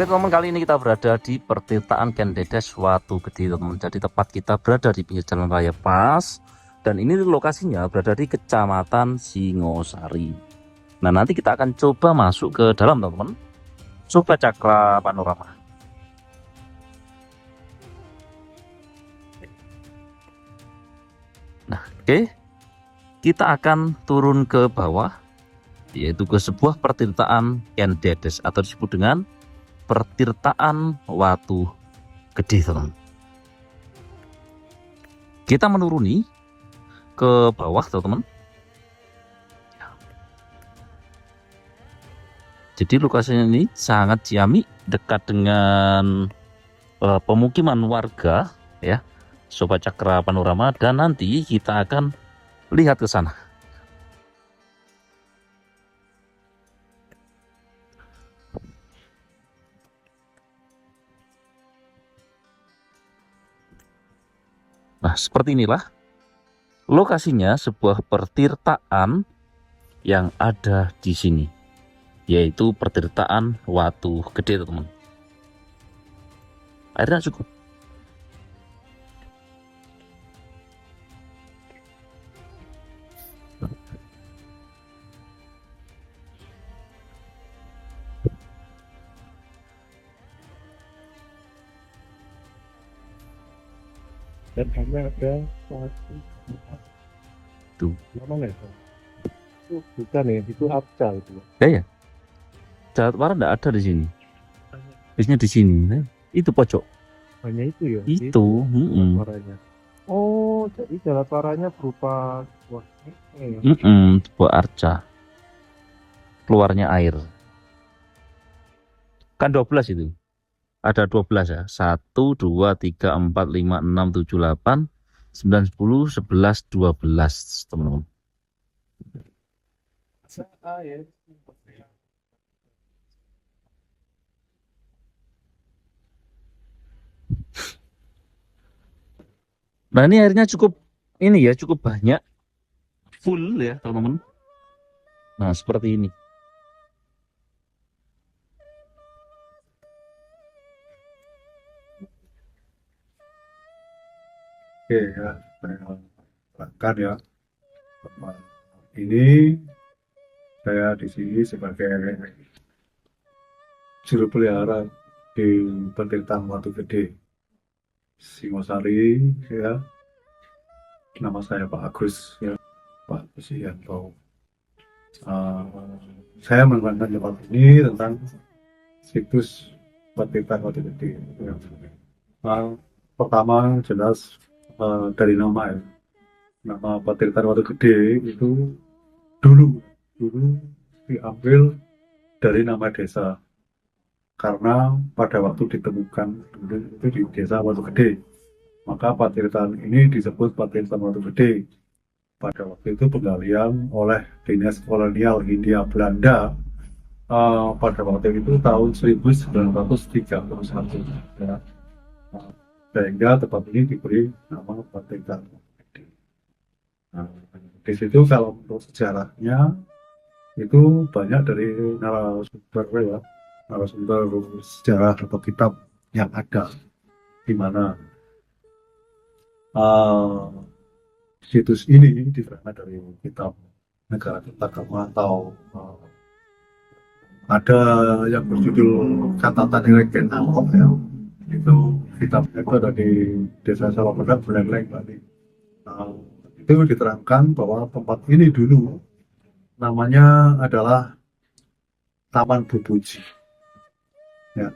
Oke teman-teman, kali ini kita berada di pertirtaan Kendedes Watu Gede teman-teman. Jadi tepat kita berada di pinggir jalan raya Pas. Dan ini lokasinya berada di Kecamatan Singosari. Nah nanti kita akan coba masuk ke dalam teman-teman. Coba Cakra Panorama. Nah oke, kita akan turun ke bawah, yaitu ke sebuah pertirtaan Kendedes atau disebut dengan pertirtaan Watu Gede teman. Kita menuruni ke bawah teman-teman. Jadi lokasinya ini sangat ciamik, dekat dengan pemukiman warga ya, Sobat Cakra Panorama, dan nanti kita akan lihat ke sana. Nah, seperti inilah lokasinya sebuah pertirtaan yang ada di sini, yaitu pertirtaan Watu Gede teman. Airnya cukup. Dan hanya ada satu Tuh. nama nggak itu bukan ya, itu Abca itu Ya. Jawara enggak ada di sini. Biasanya di sini. Itu pojok. hanya itu ya, Itu. suaranya. Oh, jadi jalan suaranya berupa wah, ya. Buat arca. Keluarnya air. Kan 12 itu. Ada 12 ya. 1, 2, 3, 4, 5, 6, 7, 8, 9, 10, 11, 12 teman-teman. Air. Nah ini airnya cukup ini ya, cukup banyak, full ya teman-teman. Nah seperti ini. Oke ya, saya terangkan ya. Ini saya di sini sebagai juru pelihara di pertirtaan Watu Gede Singosari ya. Nama saya Pak Agus ya, Pak Susianto. Saya menerangkan tempat ini tentang situs pertirtaan Watu Gede. Ya. Pertama jelas dari nama ya. Nama pertirtaan Watu Gede itu dulu diambil dari nama desa, karena pada waktu ditemukan dulu itu di desa Watu Gede, maka pertirtaan ini disebut pertirtaan Watu Gede. Pada waktu itu penggalian oleh Dinas Kolonial Hindia Belanda pada waktu itu tahun 1931 ya. Sehingga tempat ini diberi nama pertirtaan Watu Gede. Nah, di situ kalau untuk sejarahnya itu banyak dari narasumber sejarah atau kitab yang ada, di mana situs ini diterangkan dari kitab Negara Kertagama atau ada yang berjudul Catatan Regen Angkop ya. Itu kitabnya itu ada di Desa Sawah-Pedak, Buleleng, Bali. Itu diterangkan bahwa tempat ini dulu namanya adalah Taman Bubuji. Ya.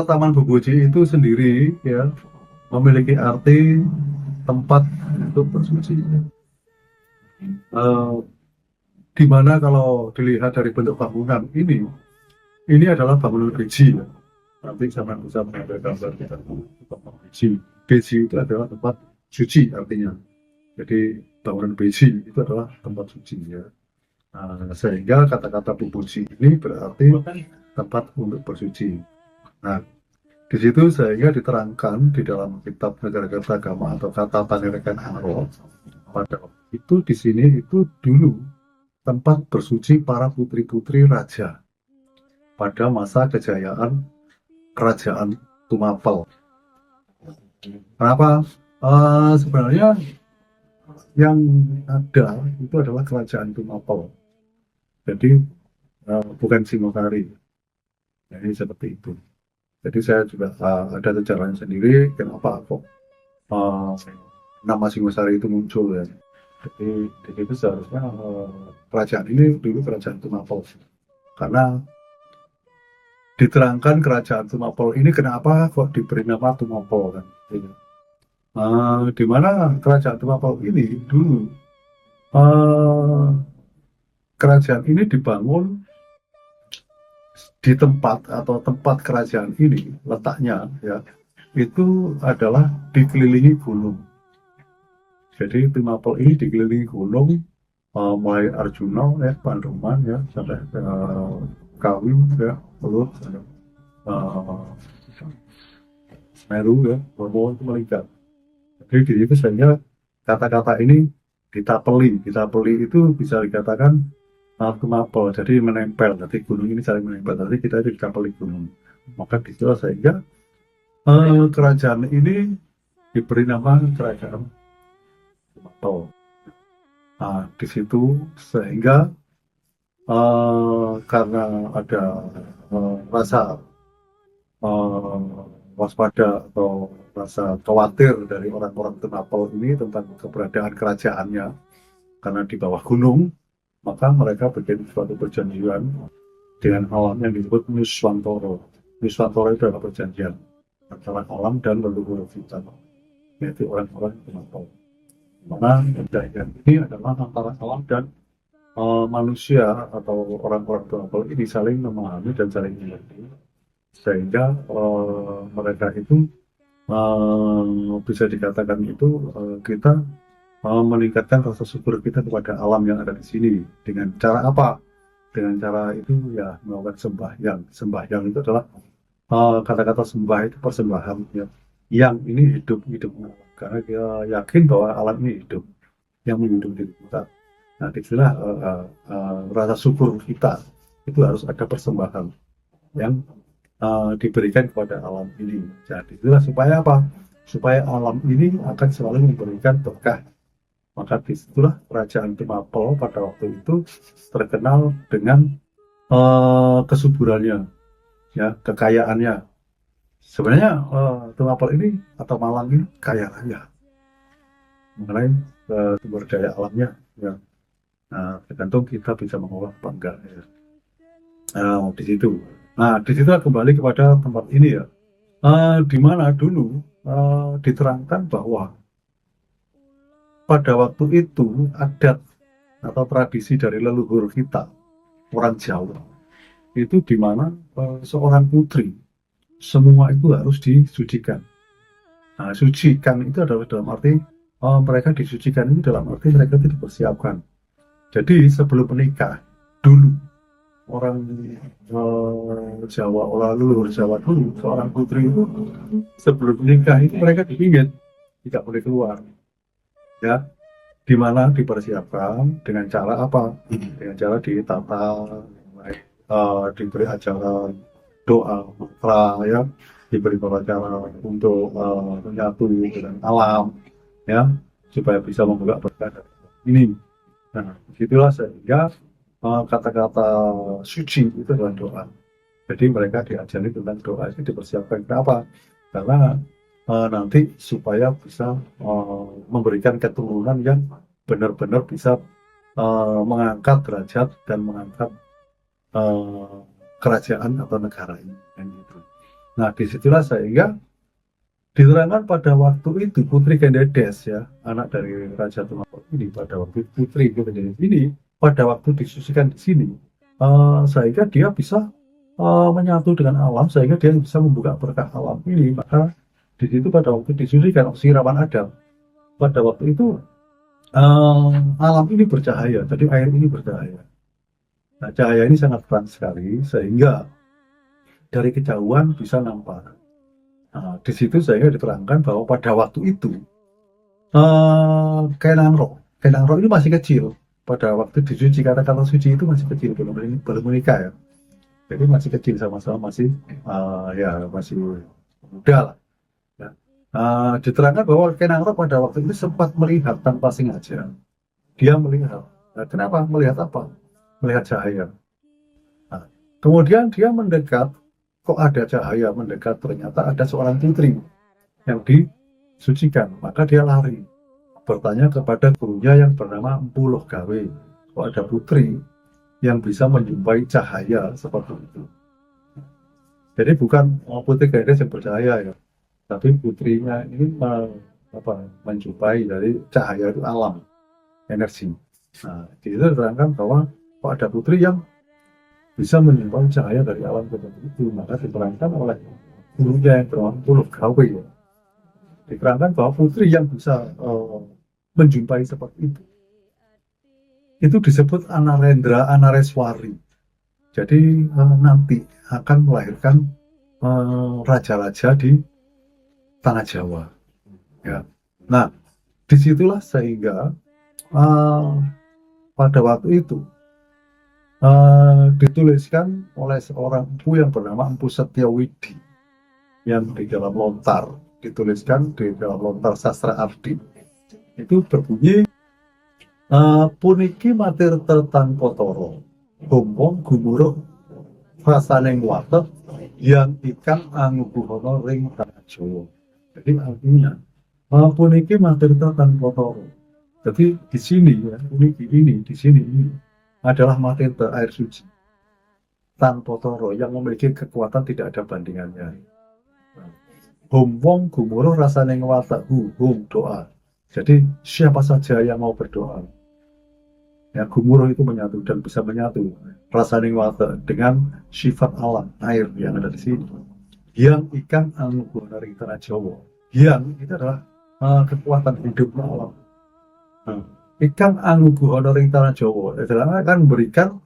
Taman Bubuji itu sendiri ya memiliki arti tempat untuk bersuci. Di mana kalau dilihat dari bentuk bangunan ini adalah bangunan beji. Ya. Nanti saya bisa mengambil gambar kita tempat beji. Beji itu adalah tempat suci artinya. Jadi bangunan beji itu adalah tempat suci ya. Sehingga kata-kata bubuji ini berarti tempat untuk bersuci. Nah, di situ sehingga diterangkan di dalam kitab Negara Kertagama atau Catatan Regen Angkop pada waktu itu di sini itu dulu tempat bersuci para putri-putri raja. pada masa kejayaan kerajaan Tumapel. Kenapa? Sebenarnya yang ada itu adalah kerajaan Tumapel. Jadi bukan Singosari. Jadi seperti itu. Jadi saya juga ada sejarahnya sendiri kenapa kok nama Singosari itu muncul ya. Jadi di situ seharusnya kerajaan ini dulu kerajaan Tumapel. Karena diterangkan kerajaan Tumapel ini kenapa kok diberi nama Tumapel kan. Di mana kerajaan Tumapel ini dulu kerajaan ini dibangun di tempat atau tempat kerajaan ini letaknya ya itu adalah dikelilingi gunung. Jadi Tumapel ini dikelilingi gunung mulai Arjuna ya, Pandoman ya sampai Kawi ya, Lulut, Meru ya, Bromo itu melingkar. Jadi di situ sehingga kata-kata ini ditapeli itu bisa dikatakan Tumapel, jadi menempel, jadi gunung ini saling menempel, jadi kita itu ditapeli gunung. Maka disitulah sehingga kerajaan ini diberi nama kerajaan Tumapel. Nah, di situ sehingga karena ada rasa waspada atau rasa khawatir dari orang-orang Tumapel ini tentang keberadaan kerajaannya karena di bawah gunung, maka mereka bikin suatu perjanjian dengan alam yang disebut Nuswantoro. Nuswantoro itu adalah perjanjian antara alam dan leluhur kita, yaitu orang-orang Tumapel. Mana perjanjian ini adalah antara alam dan manusia atau orang-orang Tumapel ini saling memahami dan saling mengerti, sehingga mereka itu bisa dikatakan itu kita meningkatkan rasa syukur kita kepada alam yang ada di sini. Dengan cara apa? Dengan cara itu ya melakukan sembahyang. Sembahyang itu adalah kata-kata sembah itu persembahan ya. Yang ini hidup karena kita yakin bahwa alam ini hidup, yang menghidupi diri kita. Nah, disitulah rasa syukur kita itu harus ada persembahan yang diberikan kepada alam ini. Jadi itulah supaya apa? Supaya alam ini akan selalu memberikan berkah. Maka disitulah kerajaan Tumapel pada waktu itu terkenal dengan kesuburannya, ya, kekayaannya. Sebenarnya Tumapel ini atau Malang ini kaya raya mengenai sumber daya alamnya. Ya. Nah, tergantung kita bisa mengolah apa enggak. Ya. Di situ. Nah, disitulah kembali kepada tempat ini ya, di mana dulu diterangkan bahwa pada waktu itu adat atau tradisi dari leluhur kita orang Jawa itu di mana seorang putri semua itu harus disucikan. Nah, sucikan itu adalah dalam arti mereka disucikan itu dalam arti mereka itu dipersiapkan. Jadi sebelum menikah dulu orang Jawa, orang leluhur Jawa dulu, seorang putri itu sebelum menikah itu mereka dipingit, tidak boleh keluar. Ya, di mana dipersiapkan dengan cara apa? Dengan cara ditata, diberi ajaran doa, mantra, ya, diberi cara untuk menyatu dengan alam, ya, supaya bisa membuka berkah ini. Nah, disitulah sehingga kata-kata suci itu adalah doa. Jadi mereka diajari tentang doa itu dipersiapkan. Kenapa? Karena nanti supaya bisa memberikan keturunan yang benar-benar bisa mengangkat derajat dan mengangkat kerajaan atau negara ini. Gitu. Nah, disitulah sehingga diterangkan pada waktu itu Putri Kendedes ya, anak dari Raja Tumapel ini pada waktu Putri Kendedes ini pada waktu disucikan di sini, sehingga dia bisa menyatu dengan alam, sehingga dia bisa membuka berkah alam ini. Maka di situ pada waktu disucikan siraman Adam, pada waktu itu alam ini bercahaya, jadi air ini bercahaya. Nah, cahaya ini sangat terang sekali sehingga dari kejauhan bisa nampak. Nah, di situ saya diterangkan bahwa pada waktu itu Kenangro ini masih kecil. Pada waktu disuci, kata-kata suci itu masih kecil, belum menikah ya. Jadi masih kecil sama-sama masih ya masih muda lah. Ya. Diterangkan bahwa Kenangro pada waktu itu sempat melihat tanpa sengaja. Dia melihat. Nah, kenapa? Melihat apa? Melihat cahaya. Nah, kemudian dia mendekat, kok ada cahaya mendekat, ternyata ada seorang putri yang disucikan. Maka dia lari, bertanya kepada gurunya yang bernama Empu Loh Gawe, kok ada putri yang bisa menjumpai cahaya seperti itu. Jadi bukan putri gadis yang bercahaya ya, tapi putrinya ini menjumpai dari cahaya itu alam, energi. Nah, di situ diterangkan bahwa kok ada putri yang bisa menyimpan cahaya dari alam seperti itu, maka diterangkan oleh gurunya yang bernama Empu Loh Gawe ya. Diterangkan bahwa putri yang bisa menjumpai seperti itu disebut Anarendra Anareswari. Jadi nanti akan melahirkan raja-raja di tanah Jawa. Ya. Nah, disitulah sehingga pada waktu itu dituliskan oleh seorang empu yang bernama Empu Setyawidi yang di dalam lontar, dituliskan di dalam lontar sastra Ardi itu berbunyi puniki matir tertang potoro bombong gumuruk rasaning watek yang ikan angubuhono ring tanah Jawa. Jadi artinya puniki matir tertang potoro. Jadi di sini ya, puniki ini di sini ini adalah matir air suci tan potoro yang memiliki kekuatan tidak ada bandingannya. Bombong gumuruk rasaning watek hum doa. Jadi siapa saja yang mau berdoa, ya gumuruh itu menyatu dan bisa menyatu rasaning water dengan sifat alam air yang ada di sini. Yang ikan anugerah dari tanah Jawa, yang itu adalah kekuatan hidup alam. Ikan anugerah dari tanah Jawa adalah akan memberikan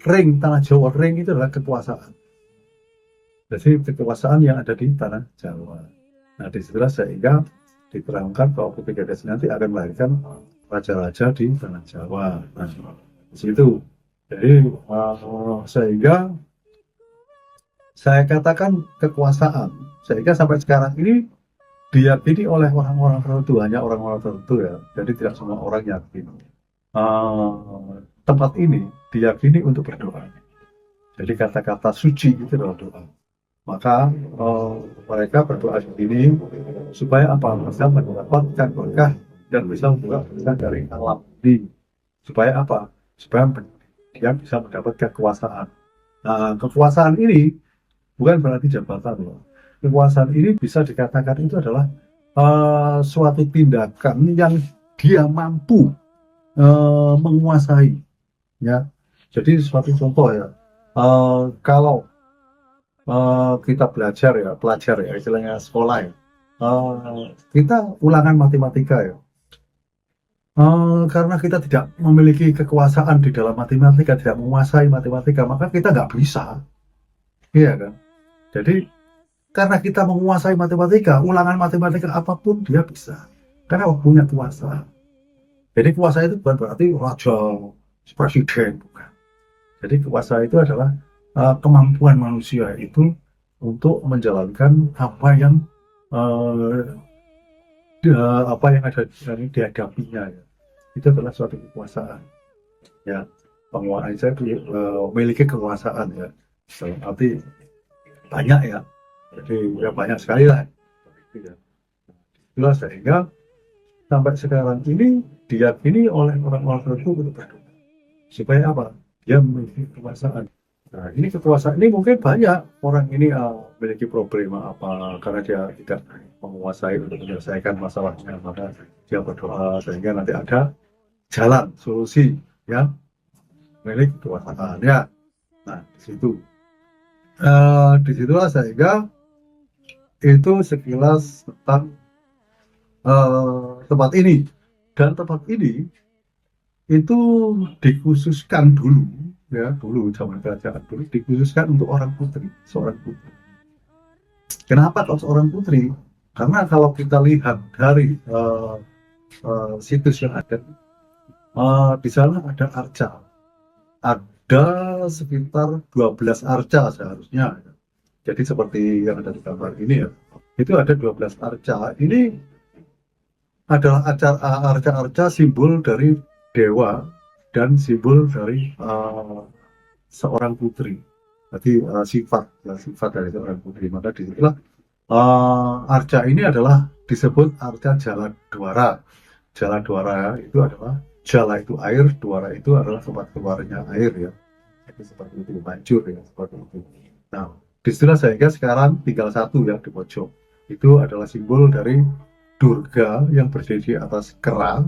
ring tanah Jawa. Ring itu adalah kekuasaan. Jadi kekuasaan yang ada di tanah Jawa. Nah, disitulah sehingga diterangkan bahwa Putri Gadis nanti akan melahirkan raja-raja di tanah Jawa. Nah, di situ. Jadi sehingga saya katakan kekuasaan. Sehingga sampai sekarang ini diyakini oleh orang-orang tertentu, hanya orang-orang tertentu ya. Jadi tidak semua orang yakin. Tempat ini diyakini untuk berdoa. Jadi kata-kata suci itu adalah doa. Maka mereka berdoa di sini supaya apa? Bisa mendapatkan berkah dan bisa membuka berkah dari alam ini. Supaya apa? Supaya dia bisa mendapatkan kekuasaan. Nah, kekuasaan ini bukan berarti jabatan loh. Kekuasaan ini bisa dikatakan itu adalah suatu tindakan yang dia mampu menguasai. Ya, jadi suatu contoh ya. Kalau kita belajar ya, pelajar ya, istilahnya sekolah ya. Kita ulangan matematika ya. Karena kita tidak memiliki kekuasaan di dalam matematika, tidak menguasai matematika, maka kita nggak bisa. Iya kan? Jadi, karena kita menguasai matematika, ulangan matematika apapun dia bisa. Karena punya kuasa. Jadi kuasa itu bukan berarti raja, presiden, bukan. Jadi kuasa itu adalah kemampuan manusia itu untuk menjalankan apa yang ada yang dihadapinya ya. Itu adalah suatu kekuasaan ya. Penguasa itu memiliki kekuasaan ya, berarti banyak ya, jadi ya banyak sekali lah ya. Itulah sehingga sampai sekarang ini diyakini oleh orang-orang tertentu untuk berdoa supaya apa? Dia memiliki kekuasaan. Nah, ini kekuasaan ini mungkin banyak orang ini memiliki problema apa karena dia tidak menguasai untuk menyelesaikan masalahnya, maka dia berdoa sehingga nanti ada jalan solusi ya, milik kekuasaan ya. Nah, disitulah sehingga itu sekilas tentang tempat ini, dan tempat ini itu dikhususkan dulu ya, dulu zaman kerajaan dulu dikhususkan untuk orang putri, seorang putri. Kenapa kalau seorang putri? Karena kalau kita lihat dari situs yang ada di sana ada arca, ada sekitar 12 arca seharusnya. Jadi seperti yang ada di gambar ini ya, itu ada 12 arca. Ini adalah arca-arca simbol dari dewa dan simbol dari seorang putri. Berarti sifat dari seorang putri. Maka disitulah arca ini adalah disebut arca Jala Dwara. Jala Dwara itu adalah jala itu air, dwara itu adalah tempat keluarnya air ya. Jadi seperti itu, mancur ya, seperti itu. Nah, disitulah sehingga sekarang tinggal satu ya di pojok. Itu adalah simbol dari Durga yang berdiri di atas kera,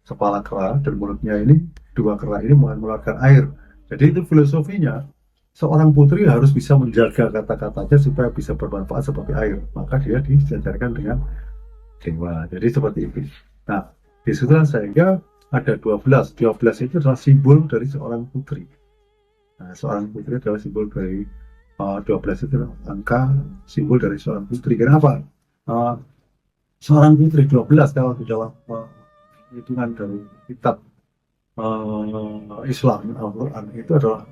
kepala kera, dan mulutnya ini, dua kera ini mengeluarkan air. Jadi itu filosofinya, seorang putri harus bisa menjaga kata-katanya supaya bisa bermanfaat seperti air. Maka dia disejajarkan dengan dewa. Jadi seperti itu. Nah, disitulah sehingga ada 12. 12 itu adalah simbol dari seorang putri. Nah, seorang putri adalah simbol dari 12 itu adalah angka simbol dari seorang putri. Kenapa? Seorang putri 12 kalau di dalam hitungan dari kitab Islam Al-Quran itu adalah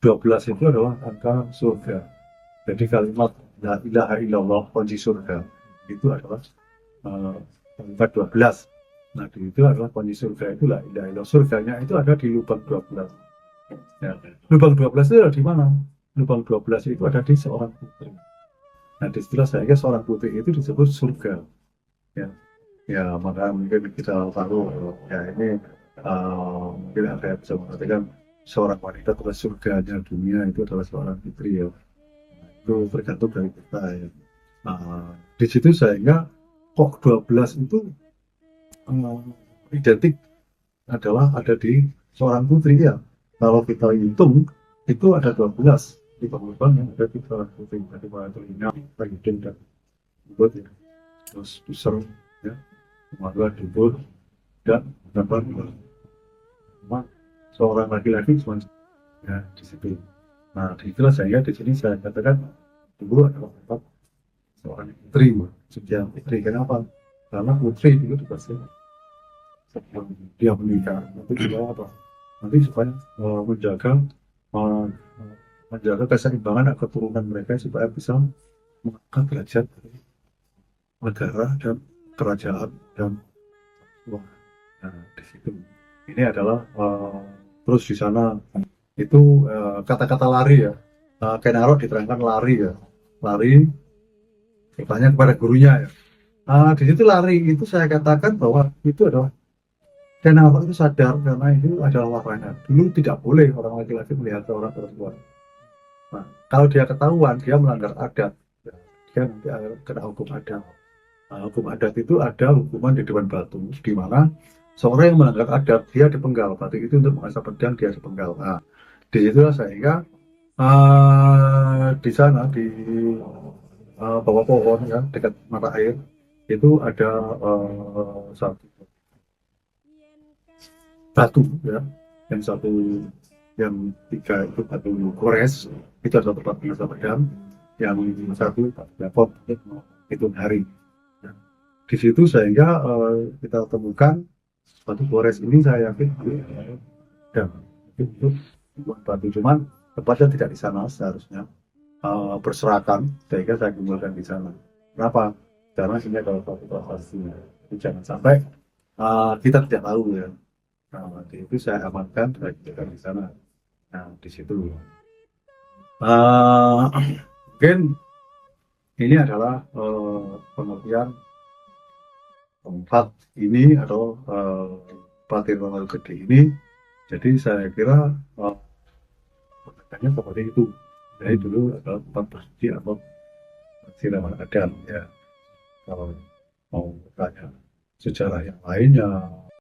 12 itu adalah angka surga. Jadi kalimat la ilaha illallah kunci surga itu adalah angka 12. Nah, itu adalah kunci surga, itu la ilaha illallah. Surganya itu ada di lubang 12. Ya. Lubang 12 itu ada di mana? Lubang 12 itu ada di seorang putri. Nah, disitulah sehingga seorang putri itu disebut surga. Ya, ya maka mungkin kita tahu ya ini mungkin ada yang bisa mengatakan seorang wanita adalah surganya dunia itu adalah seorang putri ya. Itu tergantung dari kita ya. Di situ sehingga kok 12 itu identik adalah ada di seorang putri ya. Kalau kita hitung itu ada 12 di lubang yang ada di seorang putri. Jadi pada telinga, hidung dan mulut ya. Terus pusar ya, kemana dubur dan gambar cuma seorang laki-laki cuma ya di situ. Nah, itulah saya di sini saya katakan dulu adalah tempat seorang putri, sejak putri. Kenapa? Karena putri itu dikasih sebelum dia menikah nanti juga apa? Nanti supaya menjaga keseimbangan keturunan mereka supaya bisa mengangkat derajat negara dan kerajaan dan wah, nah, di situ ini adalah terus di sana itu kata-kata lari ya, Kenaro diterangkan lari ya, lari bertanya kepada gurunya ya. Di situ lari itu saya katakan bahwa itu adalah Kenaro itu sadar karena itu adalah larangan. Dulu tidak boleh orang laki-laki melihat seorang perempuan. Nah, kalau dia ketahuan dia melanggar adat, ya, dia nanti akan kena hukum adat. Hukum adat itu ada hukuman di depan batu, di mana seorang yang melanggar adat dia dipenggal. Batu itu untuk mengasah pedang dia dipenggal. Nah, di situlah sehingga di sana di bawah pohon ya dekat mata air itu ada satu batu ya, yang tiga itu batu gores, itu adalah tempat mengasah pedang, yang satu Dapot itu hari. Di situ sehingga kita temukan batu gores ini saya yakin dan itu batu cuman tempatnya tidak di sana seharusnya berserakan sehingga saya kumpulkan di sana. Kenapa? Karena sini kalau satu prasasti jangan sampai kita tidak tahu ya. Nah, itu saya amankan dan kita di sana. Nah, di situ mungkin ini adalah pengertian tempat ini atau Patir Terlalu Gede ini. Jadi saya kira pengertiannya seperti itu. Jadi dulu adalah tempat bersuci atau siraman adat ya. Kalau mau tanya sejarah yang lainnya